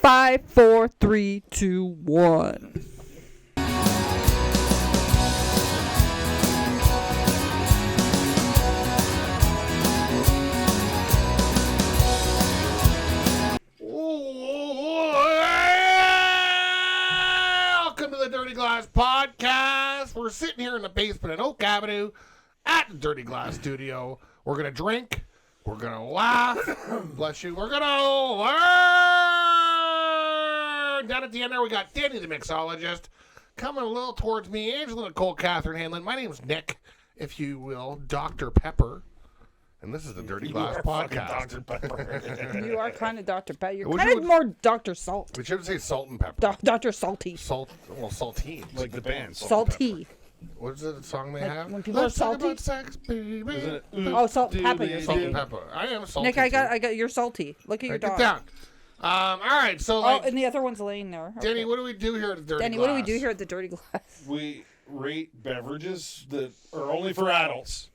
5, 4, 3, 2, 1. Welcome to the Dirty Glass Podcast. We're sitting here in the basement at Oak Avenue at the Dirty Glass Studio. We're going to drink. We're going to laugh. Bless you. We're going to learn. Down at the end there, we got Danny the mixologist coming a little towards me. Angela Nicole Catherine Hanlon. My name's Nick, if you will, Dr. Pepper. And this is the Dirty Glass Podcast. Dr. Pepper. You are kind of Dr. Pepper. You're Would kind you- of more Dr. Salt. We should say salt and pepper. Dr. Salty. Saltine. Like the band. Salty. What is the song they Like have? when people Let's are talk salty? about sex, baby. Isn't it? Oh, salt and pepper. You're Salt and saying. pepper. I am salty. Nick, I too. got. You're salty. Look at your Get dog. down. All right. So, Oh, like, and the other one's laying there. Okay. Danny, what do we do here at the Dirty Danny, Glass? what do we do here at the Dirty Glass? We rate beverages that are only for adults.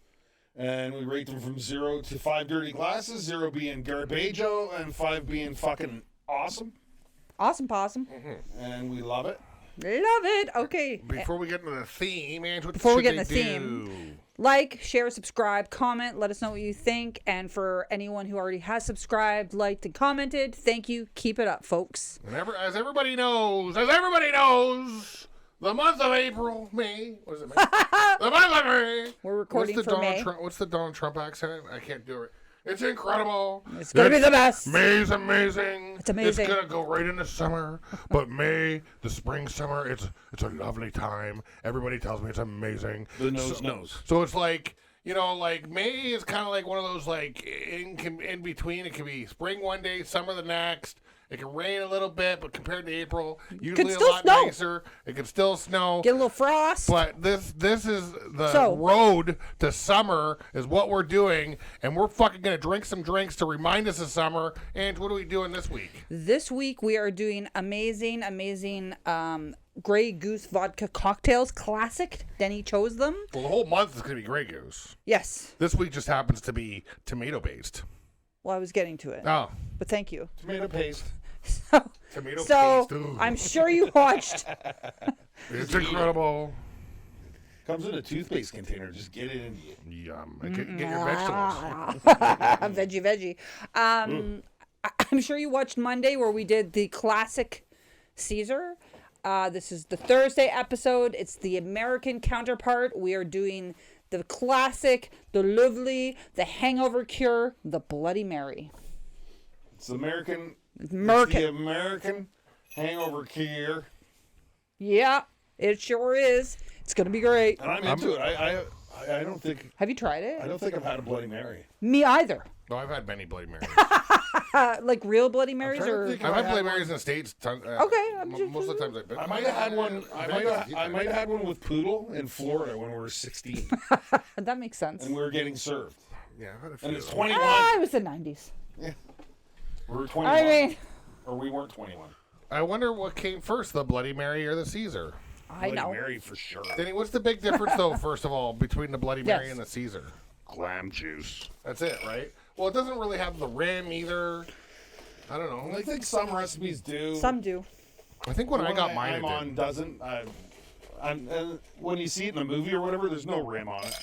And we rate them from 0 to 5 dirty glasses, 0 being garbaggio and 5 being fucking awesome. Awesome possum. And we love it. Love it. Okay. Before we get into the theme, Ange, what Before we should get they in the do? theme. Like, share, subscribe, comment. Let us know what you think. And for anyone who already has subscribed, liked, and commented, thank you. Keep it up, folks. And as everybody knows, the month of April, May, what is it, May? The month of May. We're recording what's the for Donald May. Trump, what's the Donald Trump accent? I can't do it. It's incredible. It's gonna be the best. May's amazing. It's amazing. It's gonna go right into summer, but May, the spring, summer, it's a lovely time. Everybody tells me it's amazing. The nose knows. So it's like, you know, like May is kind of like one of those like in between. It can be spring one day, summer the next. It can rain a little bit, but compared to April, usually a still lot snow. nicer. It can still snow. Get a little frost. But this is the So- road to summer is what we're doing, and we're fucking gonna drink some drinks to remind us of summer. And what are we doing this week? This week we are doing amazing Grey Goose vodka cocktails. Classic. Denny chose them. Well, the whole month is gonna be Grey Goose. Yes. This week just happens to be tomato based. Well, I was getting to it. Oh, But thank you. Tomato paste. tomato So paste. Ooh. I'm sure you watched. It's incredible. Comes in a toothpaste container. Just get it in you. Yum. Get your vegetables. Veggie. I'm sure you watched Monday where we did the classic Caesar. This is the Thursday episode. It's the American counterpart. We are doing the classic, the lovely, the hangover cure, the Bloody Mary. It's the American. American. It's the American hangover cure. Yeah, it sure is. It's gonna be great. And I'm into it. I don't think Have you tried it? I've had a Bloody Mary. Me either. No, I've had many Bloody Marys. Like real Bloody Marys trying to or think. I've had Bloody Marys in the States. Okay, I'm just- Most of the times I've been. I might have had one. I might have had one with Poodle in Florida when we were 16, that makes sense. and we were getting served. Yeah, I've had a few. And it's of them. 21. It was the 90s. We were 21. I mean, or we weren't 21. I wonder what came first, the Bloody Mary or the Caesar? I Bloody know. Mary for sure. Danny, what's the big difference, though, first of all, between the Bloody Mary Yes. and the Caesar? Clam juice. That's it, right? Well, it doesn't really have the rim either. I don't know. I think some recipes do. Some do. I think when I got mine, I'm it on did. doesn't. And when you see it in the movie or whatever, there's no rim on it.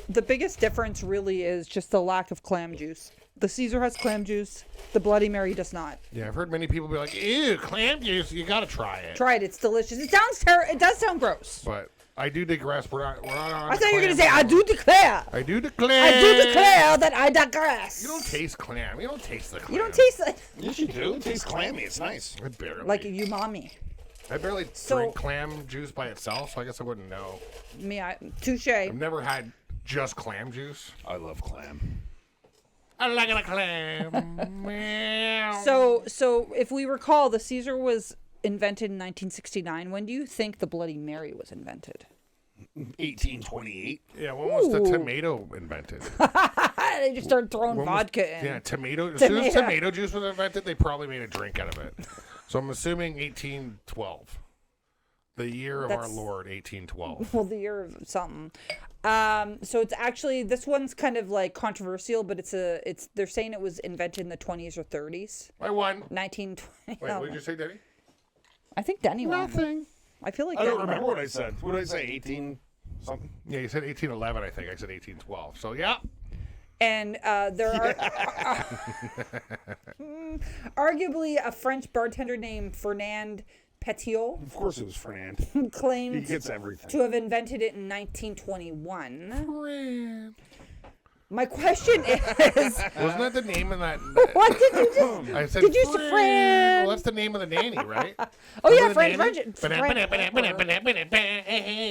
The biggest difference really is just the lack of clam juice. The Caesar has clam juice. The Bloody Mary does not. Yeah, I've heard many people be like, ew, clam juice, you gotta try it. Try it. It's delicious. It does sound gross. But I do digress. We're not on I thought you were going clam to say, I do declare. I do declare. I do declare that I digress. You don't taste clam. You don't taste the clam. You don't taste it. Yes, you do. It tastes clammy. It's nice. I barely. Like you mommy. I barely So- drink clam juice by itself, so I guess I wouldn't know. Touche. I've never had just clam juice. I love clam. I like a clam. Meow. So if we recall, the Caesar was invented in 1969. When do you think the Bloody Mary was invented? 1828. Yeah, when was the Ooh. tomato invented? They just started throwing When was- vodka in. Yeah, tomato. As soon as Tomato. tomato juice was invented, they probably made a drink out of it. So I'm assuming 1812. The year of our That's- Lord, 1812. Well, the year of something. So it's actually, this one's kind of like controversial, but they're saying it was invented in the 20s or 30s. I won. 1920. Wait, what did you say, Denny? I think Denny won. Nothing. I feel like I don't Denny remember won. what I said. What did I say? 18 something? Yeah, you said 1811, I think. I said 1812. So, yeah. And there are arguably a French bartender named Fernand Petiot Of course it was Fernand. who He claimed gets everything. to have invented it in 1921. My question is, Wasn't that the name of that? what did you just? I said Did you say Fran? Well, that's the name of the nanny, right? Oh yeah, Remember the French. nanny?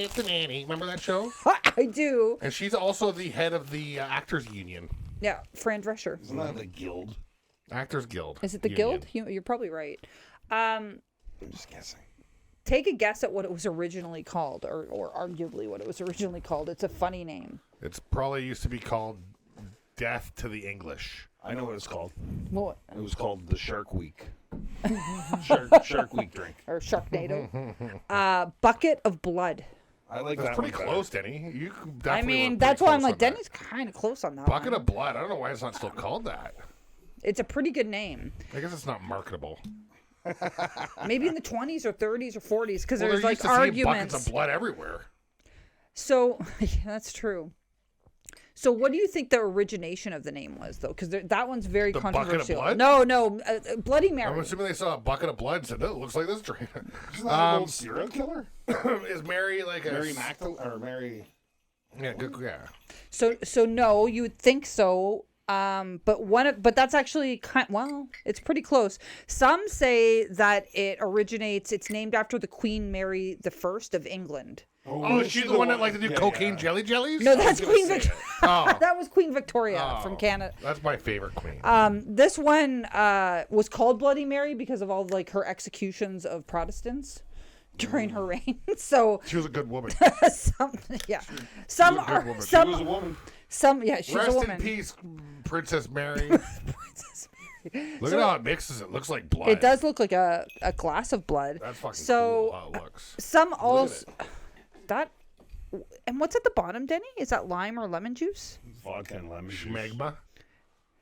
It's the nanny. Remember that show? I do. And she's also the head of the Actors Union. Yeah, Fran Drescher. Isn't that the guild? Actors Guild. Is it the Union. Guild? You're probably right. I'm just guessing. Take a guess at what it was originally called, or arguably what it was originally called. It's a funny name. It's probably used to be called Death to the English. I know what it's called. What? It was called the Shark Week. Shark Week drink. Or Sharknado. Bucket of blood. I like That's that pretty one close, Denny. You definitely I were mean, pretty that's why I'm close like, on that. Denny's kind of close on that Bucket one. of Blood. I don't know why it's not still called that. It's a pretty good name. I guess it's not marketable. Maybe in the 20s or 30s or 40s, because Well, there's they're like used to seeing arguments. buckets of blood everywhere. So, yeah, that's true. So, what do you think the origination of the name was, though? Because that one's very The bucket of controversial. blood? No, Bloody I'm Mary. assuming they saw a bucket of blood and said, "Oh, it looks like this drink." Isn't that an old serial killer? Is Mary like a Mary Magdalene or Mary? Yeah, good, yeah. So no, you would think so. But that's actually well, it's pretty close. Some say that it's named after the Queen Mary I of England. Oh, is she the one that liked to do cocaine jelly jellies? No, that's gonna Queen say Victoria. Oh. That was Queen Victoria Oh, from Canada. That's my favorite queen. This one was called Bloody Mary because of all like her executions of Protestants during her reign. So She was a good woman. some yeah, some She was a good are woman. She was a some woman. some yeah, she's Rest a woman. in peace, Princess Mary. Look at how it mixes. It looks like blood. It does look like a glass of blood. That's fucking so cool how it looks. some also that. And what's at the bottom, Denny? Is that lime or lemon juice? Vodka and lemon juice. Schmegma.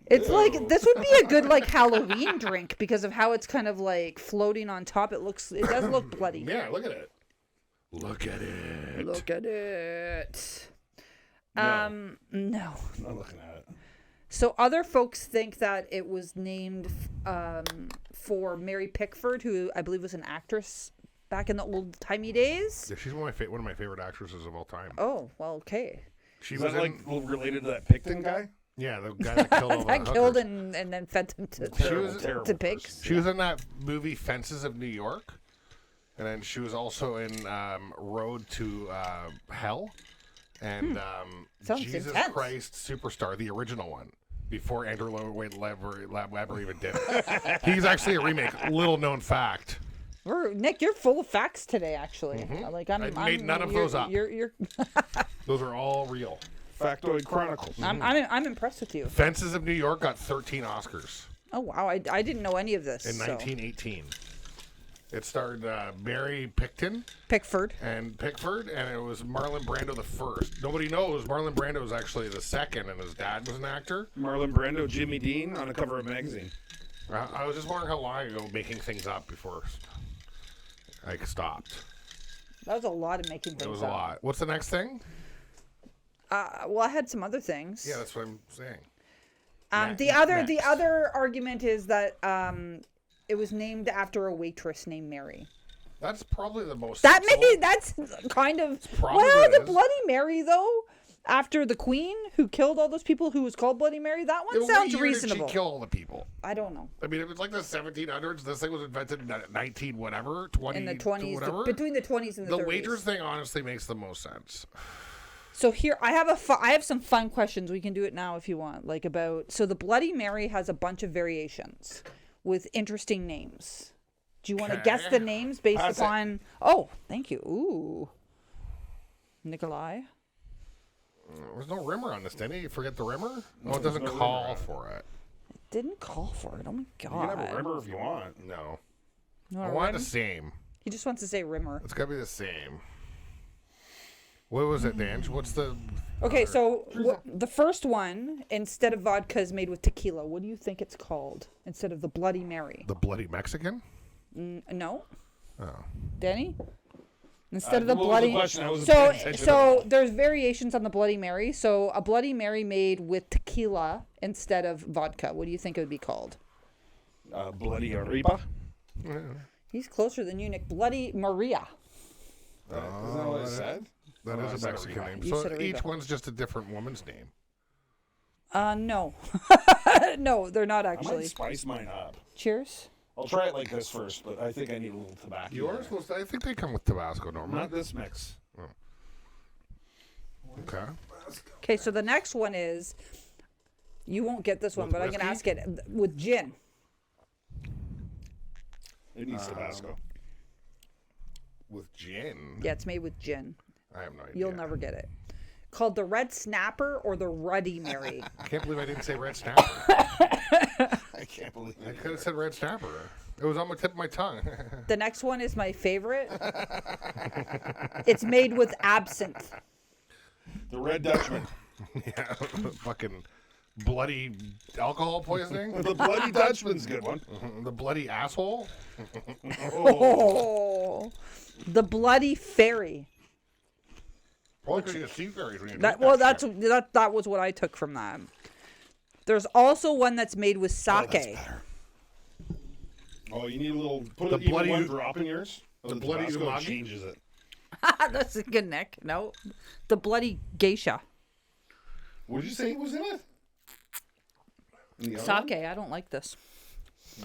It's like this would be a good like Halloween drink because of how it's kind of like floating on top. It does look bloody. Yeah, look at it. Look at it. Look at it. No. I'm not looking at it. So other folks think that it was named for Mary Pickford, who I believe was an actress back in the old timey days. Yeah, she's one of my favorite actresses of all time. Oh, well, okay. She Is was that in, like related to that Picton guy? yeah, the guy that killed all the That killed hookers. and then fed them to Terrible to pigs. person. She was in that movie Fences of New York, and then she was also in Road to Hell, and Sounds Jesus intense. Christ Superstar, the original one, before Andrew Lloyd Webber even did it. He's actually a remake. Little known fact. Nick, you're full of facts today. Actually, like I made none of those up. You're Those are all real. Factoid Chronicles. I'm impressed with you. Fences of New York got 13 Oscars Oh wow, I didn't know any of this. in so. 1918. It starred Mary Pickton Pickford. and Pickford, and it was Marlon Brando the first. Nobody knows Marlon Brando was actually the second, and his dad was an actor. Marlon Brando, Jimmy Dean on the cover of a magazine. I was just wondering how long ago making things up before I stopped. That was a lot of making things It was a up. lot. What's the next thing? Well, I had some other things. Yeah, that's what I'm saying. The other next. argument is that it was named after a waitress named Mary. That's probably the most. That's sensible. kind of probably well, what it the is. Bloody Mary though. After the Queen who killed all those people, who was called Bloody Mary, that one Yeah, what sounds year reasonable. Did she kill all the people? I don't know. I mean, it was like the 1700s. This thing was invented in 19 whatever, 20 In the 20s, whatever. between the 20s and the 30s. waitress thing honestly makes the most sense. So here I have some fun questions. We can do it now if you want. Like so the Bloody Mary has a bunch of variations with interesting names. Do you want to guess the names based Pass it. upon? Oh, thank you. Ooh, Nikolai. There's no rimmer on this, didn't you? Forget the rimmer? No, it doesn't no call rimmer on it. for it. Didn't call for it. Oh my You can have god. a rimmer if you want. No. You I want a want rim? the same. He just wants to say rimmer. It's got to be the same. What was it, Dange? What's the... Okay, so the first one, instead of vodka, is made with tequila. What do you think it's called instead of the Bloody Mary? The Bloody Mexican? No. Oh. Danny? Instead of the what was Bloody... the question? I wasn't So, paying attention at all. there's variations on the Bloody Mary. So a Bloody Mary made with tequila instead of vodka. What do you think it would be called? Bloody Arriba. He's closer than you, Nick. Bloody Maria. Isn't that what I said? That Oh, is that's a not Mexican Arriba. name. You So said each Arriba. one's just a different woman's name. No. No, they're not I might actually. spice mine up. Cheers. I'll try it like this first, but I think I need a little tobacco. You are in there. supposed to... I think they come with Tabasco normally. Not this mix. Okay. Okay, so the next one is... You won't get this one, With but I'm going to whiskey? ask it with gin. It needs Tabasco. With gin? Yeah, it's made with gin. I have no idea. You'll never get it. Called the Red Snapper or the Ruddy Mary. I can't believe I didn't say Red Snapper. I can't believe I it. could have said Red Snapper. It was on the tip of my tongue. The next one is my favorite. It's made with absinthe. The Red Dutchman. Yeah, fucking bloody alcohol poisoning. The Bloody Dutchman's a good one. The bloody asshole. Oh, the Bloody Fairy. Probably because you see fairies when you That drink well, shit. that was what I took from that. There's also one that's made with sake. Oh, you need a little. Put The even bloody- one drop in yours. the bloody Tabasco umami? changes it. That's a good Nick. No, the Bloody Geisha. What did you say was in it? In the other one? Sake. I don't like this.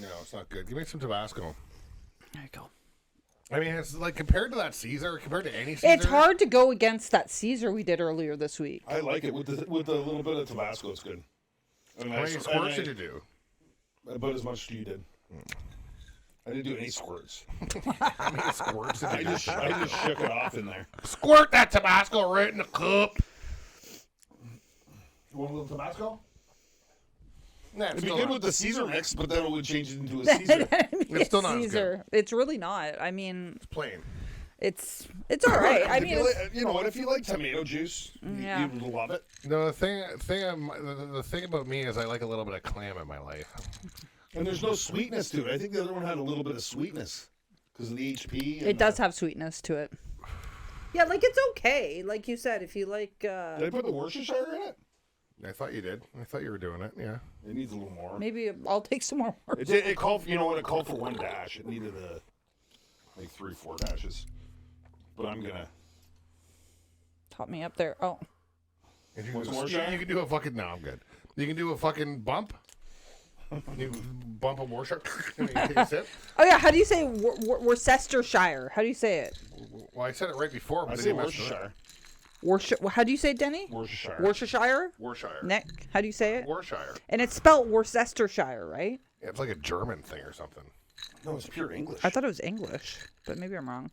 No, it's not good. Give me some Tabasco. There you go. I mean, it's like compared to that Caesar, compared to any Caesar. It's hard to go against that Caesar we did earlier this week. I like it with the little bit of Tabasco. It's good. And How many squirts did you do? About as much as you did. I didn't do any squirts. How many squirts did I you do? just shook it off in there. Squirt that Tabasco right in the cup. You want a little Tabasco? Nah, it's It'd be still good not- with the Caesar mix, but then it would change it into a Caesar. It's still not as good. Caesar. It's really not. I mean, plain. it's all right. I If mean, you, it's, like, you know what? If you like tomato juice, Yeah. you'd love it. No, the thing about me is I like a little bit of clam in my life. And there's no sweetness to it. I think the other one had a little bit of sweetness because of the HP. And, it does have sweetness to it. Yeah, like it's okay. Like you said, if you like, Did I put the Worcestershire in it? I thought you did. I thought you were doing it. Yeah. It needs a little more. maybe I'll take some more. It called. You know what? It called for one dash. It needed like 3-4 dashes. But I'm gonna. Top me up there. Oh, If you, Want some more, you, Shaq? you can do a fucking. No, I'm good. You can do a fucking bump. You bump a Worcestershire. You take a sip. oh yeah. How do you say Worcestershire? How do you say it? Well, I said it right before, I but say then you messed it up. Worcestershire. How do you say it, Denny? Worcestershire. Worcestershire. Worcestershire. Nick, how do you say it? Worcestershire. And it's spelled Worcestershire, right? Yeah, it's like a German thing or something. No, it's pure English. I thought it was English, but maybe I'm wrong.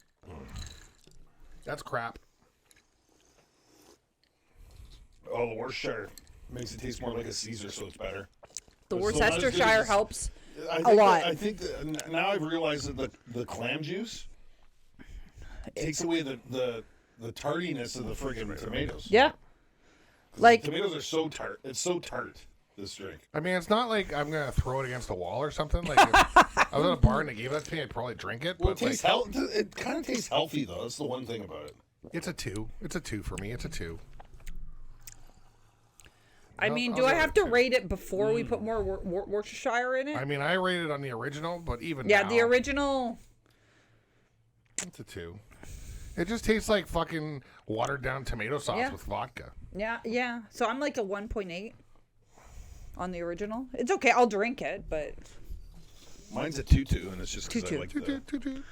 That's crap. Oh, the Worcestershire makes it taste more like a Caesar, so it's better. The It's not as good as Worcestershire this- helps. I think A lot. I think now I've realized that the clam juice takes away the tardiness of the friggin' tomatoes. Yeah. Like Tomatoes are so tart. It's so tart. This drink. I mean, it's not like I'm gonna throw it against a wall or something. Like, if I was at a bar and they gave that to me, I'd probably drink it. Well, But it tastes like, it kind of tastes healthy though. That's the one thing about it. it's a 2. It's a 2 for me. It's a 2. I mean, I'll do I give it have a to 2. rate it before we put more Worcestershire in it? I mean, I rated on the original, but even Yeah, now, the original. It's a 2. It just tastes like fucking watered down tomato sauce Yeah. with vodka. Yeah. So I'm like a 1.8 on the original. It's okay. I'll drink it, but Mine's a 2-2, and it's just because I 2-2. like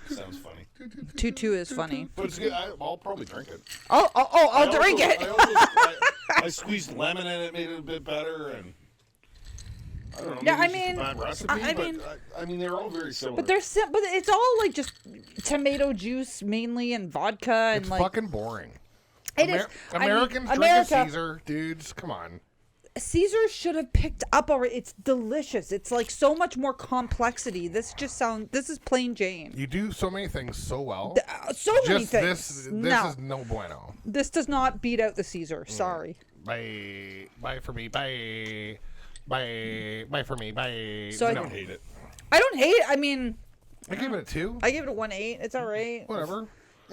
the sounds funny. 2-2 is funny. But it's good. I'll probably drink it. I'll drink it. I squeezed lemon in it, made it a bit better, and I don't know. Yeah, maybe I it's just a mean, bad recipe, I but mean- I mean, they're all very similar. But but it's all like just tomato juice mainly and vodka and It's like fucking boring. it is. Americans I mean, drink a America. Caesar, dudes. Come on. Caesar should have picked up already. It's delicious. It's like so much more complexity. This is plain Jane. You do so many things so well. So many Just things. this No, is no bueno. this does not beat out the Caesar. Sorry. Bye for me. Bye for me. Bye. So I I don't hate it. I don't hate. I mean, I gave it a 2. I gave it a 1.8. It's all right. Whatever.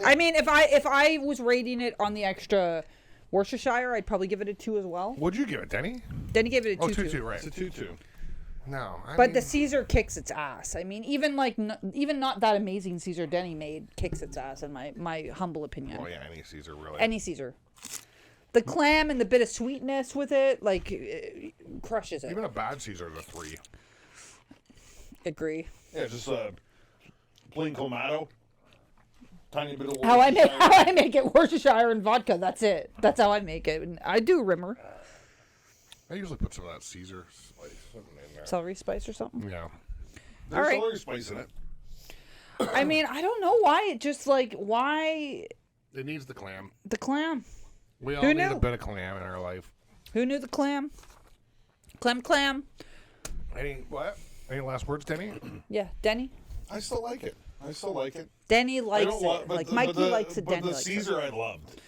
I mean, if I was rating it on the extra Worcestershire, I'd probably give it a 2 as well. What'd you give it, Denny? Then he gave it a 2. Oh, 2-2, right. It's a 2-2. No. But the Caesar kicks its ass. I mean, even like even not that amazing Caesar Denny made kicks its ass in my humble opinion. Oh, yeah, any Caesar, really. Any Caesar. The clam and the bit of sweetness with it, like, crushes it. Even a bad Caesar is a 3. Agree. Yeah, just plain Clamato. Tiny bit of How I Worcestershire. make it Worcestershire and vodka. That's it. That's how I make it. And I do Rimmer, I usually put some of that Caesar spice something in there. celery spice or something. Yeah. There's All right. celery spice in it. I mean, I don't know why. It just like why It needs the clam. the clam. We all Who need a knew? bit of clam in our life. Who knew the clam? Clam. Any last words, Denny? Yeah, Denny. I still like it. Denny I likes don't lo- it. but Like the- Mikey but the- likes it. But Denny the likes Caesar it. I loved.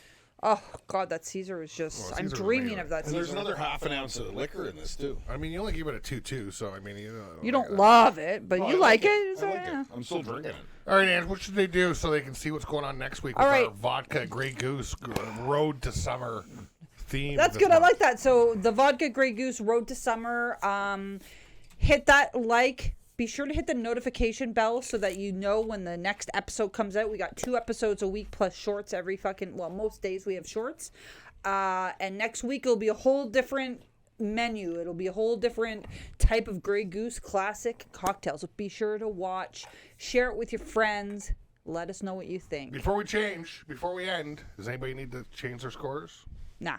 Oh God, that Caesar is just. Well, I'm Caesar's dreaming amazing. of that And there's Caesar. another half an ounce of liquor in this too. I mean, you only gave it a 2-2, so I mean, You don't love it, but Oh, you I like it. I So, like yeah. it. I'm still drinking it. All right, Ange, what should they do so they can see what's going on next week with All right. our vodka Grey Goose Road to Summer theme? That's this good. I month? like that. So the vodka Grey Goose Road to Summer. Hit that like. Be sure to hit the notification bell so that you know when the next episode comes out. We got 2 episodes a week plus shorts every most days we have shorts. And next week it'll be a whole different menu. It'll be a whole different type of Grey Goose classic cocktails. So be sure to watch, share it with your friends. Let us know what you think. Before we end, does anybody need to change their scores? Nah.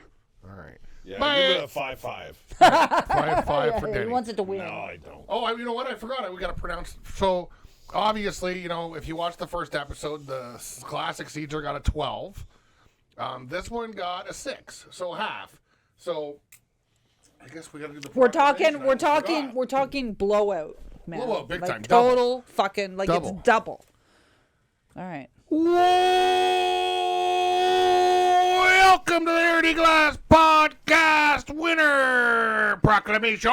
All right. Yeah, Bye. give it a 5-5. 5-5 for He Denny. wants it to win. No, I don't. Oh, you know what? I forgot. We got to pronounce. So, obviously, if you watch the first episode, the classic Caesar got a 12. This one got a 6, so half. So, I guess we got to do the. We're proclamation. talking blowout, man. Blowout, big like time, total fucking like Double. it's double. All right. Welcome to the Dirty Glass Podcast winner proclamation.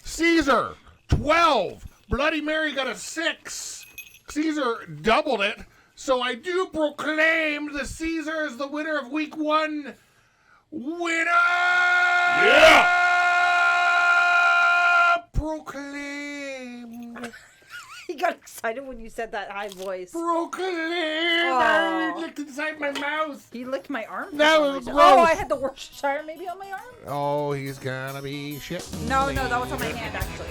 Caesar 12. Bloody Mary got a 6. Caesar doubled it. So I do proclaim the Caesar is the winner of week 1. Winner! Yeah! Proclaimed. He got excited when you said that high voice. Proclaimed. Aw. I licked inside my mouth. He licked my arm. for That some was reason. gross. Oh, I had the Worcestershire maybe on my arm. Oh, he's gonna be shit. No, that was on my hand actually.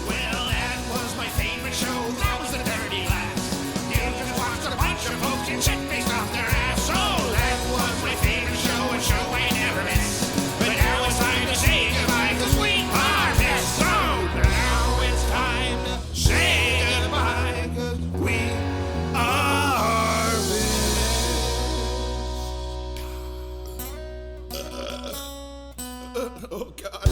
Well, that was my favorite show. That was the Dirty Glass. You just watched a bunch of folks get shit faced off their ass. So that was my favorite show, a show I never miss. But now it's time to say goodbye, 'cause we are this. So now it's time to say goodbye, 'cause we are this. Oh, God.